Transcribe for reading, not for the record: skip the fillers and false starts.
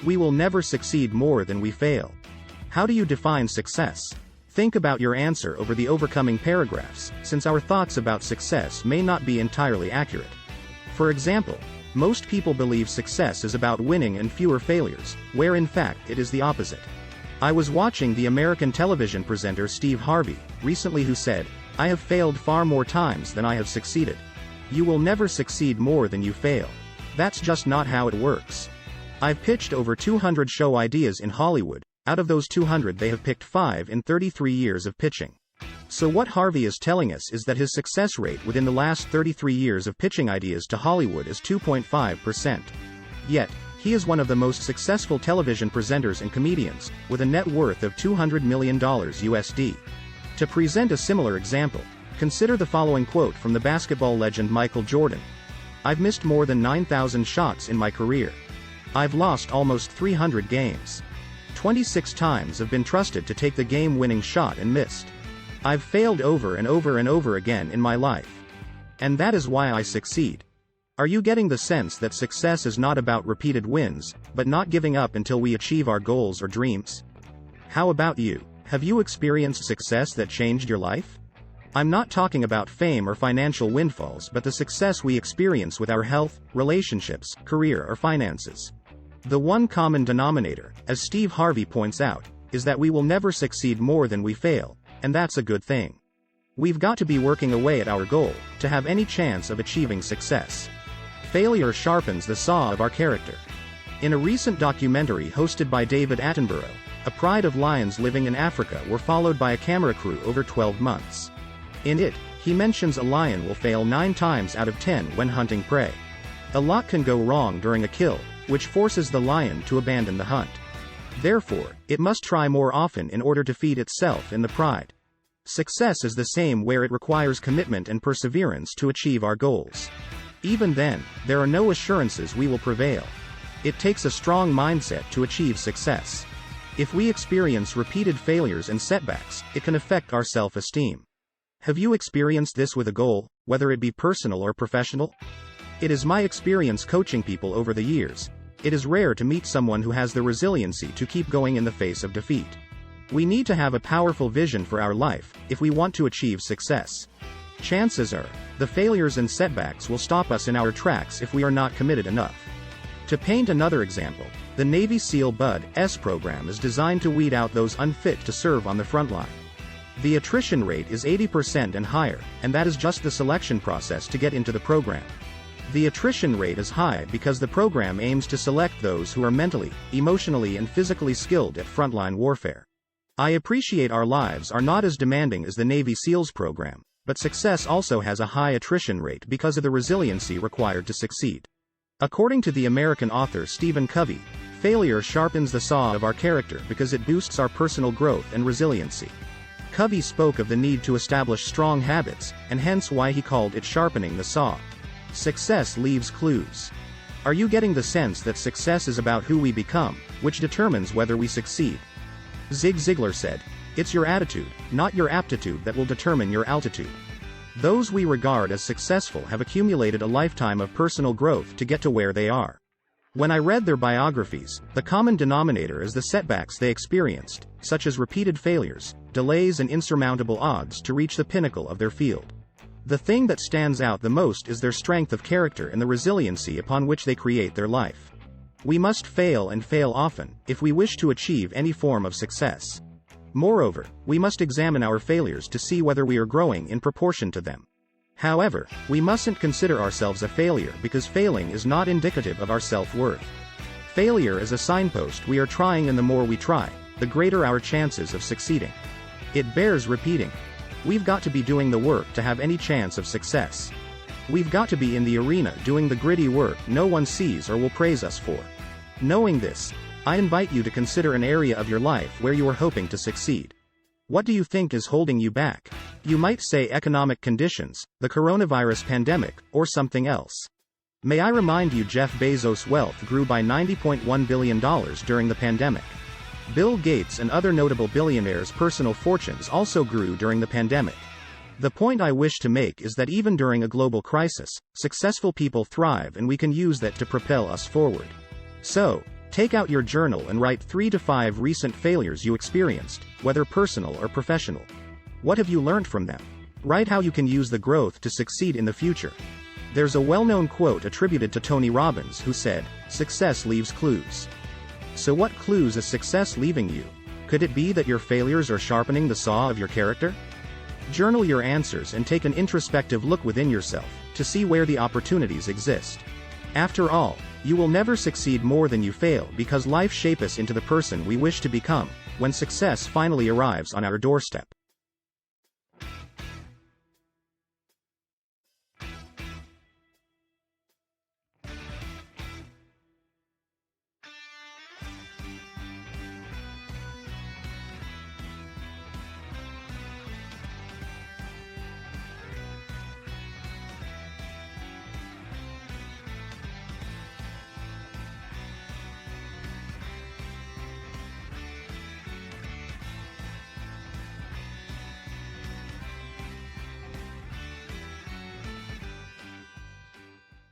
we will never succeed more than we fail. How do you define success? Think about your answer over the overcoming paragraphs, since our thoughts about success may not be entirely accurate. For example, most people believe success is about winning and fewer failures, where in fact it is the opposite. I was watching the American television presenter Steve Harvey recently, who said, "I have failed far more times than I have succeeded." You will never succeed more than you fail. That's just not how it works. I've pitched over 200 show ideas in Hollywood. Out of those 200, they have picked 5 in 33 years of pitching. So what Harvey is telling us is that his success rate within the last 33 years of pitching ideas to Hollywood is 2.5%. Yet, he is one of the most successful television presenters and comedians, with a net worth of $200 million USD. To present a similar example, consider the following quote from the basketball legend Michael Jordan. "I've missed more than 9,000 shots in my career. I've lost almost 300 games. 26 times I've been trusted to take the game-winning shot and missed. I've failed over and over and over again in my life. And that is why I succeed." Are you getting the sense that success is not about repeated wins, but not giving up until we achieve our goals or dreams? How about you? Have you experienced success that changed your life? I'm not talking about fame or financial windfalls, but the success we experience with our health, relationships, career, or finances. The one common denominator, as Steve Harvey points out, is that we will never succeed more than we fail, and that's a good thing. We've got to be working away at our goal, to have any chance of achieving success. Failure sharpens the saw of our character. In a recent documentary hosted by David Attenborough, a pride of lions living in Africa were followed by a camera crew over 12 months. In it, he mentions a lion will fail 9 times out of 10 when hunting prey. A lot can go wrong during a kill, which forces the lion to abandon the hunt. Therefore, it must try more often in order to feed itself in the pride. Success is the same, where it requires commitment and perseverance to achieve our goals. Even then, there are no assurances we will prevail. It takes a strong mindset to achieve success. If we experience repeated failures and setbacks, it can affect our self-esteem. Have you experienced this with a goal, whether it be personal or professional? It is my experience coaching people over the years. It is rare to meet someone who has the resiliency to keep going in the face of defeat. We need to have a powerful vision for our life, if we want to achieve success. Chances are, the failures and setbacks will stop us in our tracks if we are not committed enough. To paint another example, the Navy SEAL BUD-S program is designed to weed out those unfit to serve on the front line. The attrition rate is 80% and higher, and that is just the selection process to get into the program. The attrition rate is high because the program aims to select those who are mentally, emotionally, and physically skilled at frontline warfare. I appreciate our lives are not as demanding as the Navy SEALs program, but success also has a high attrition rate because of the resiliency required to succeed. According to the American author Stephen Covey, failure sharpens the saw of our character because it boosts our personal growth and resiliency. Covey spoke of the need to establish strong habits, and hence why he called it sharpening the saw. Success leaves clues. Are you getting the sense that success is about who we become, which determines whether we succeed? Zig Ziglar said, "It's your attitude, not your aptitude, that will determine your altitude." Those we regard as successful have accumulated a lifetime of personal growth to get to where they are. When I read their biographies, the common denominator is the setbacks they experienced, such as repeated failures, delays, and insurmountable odds to reach the pinnacle of their field. The thing that stands out the most is their strength of character and the resiliency upon which they create their life. We must fail and fail often, if we wish to achieve any form of success. Moreover, we must examine our failures to see whether we are growing in proportion to them. However, we mustn't consider ourselves a failure, because failing is not indicative of our self-worth. Failure is a signpost we are trying, and the more we try, the greater our chances of succeeding. It bears repeating. We've got to be doing the work to have any chance of success. We've got to be in the arena doing the gritty work no one sees or will praise us for. Knowing this, I invite you to consider an area of your life where you are hoping to succeed. What do you think is holding you back? You might say economic conditions, the coronavirus pandemic, or something else. May I remind you, Jeff Bezos' wealth grew by $90.1 billion during the pandemic. Bill Gates and other notable billionaires' personal fortunes also grew during the pandemic. The point I wish to make is that even during a global crisis, successful people thrive, and we can use that to propel us forward. So, Take out your journal and write 3 to 5 recent failures you experienced, whether personal or professional. What have you learned from them? Write how you can use the growth to succeed in the future. There's a well-known quote attributed to Tony Robbins who said, "Success leaves clues." So what clues is success leaving you? Could it be that your failures are sharpening the saw of your character? Journal your answers and take an introspective look within yourself to see where the opportunities exist. After all, you will never succeed more than you fail because life shapes us into the person we wish to become when success finally arrives on our doorstep.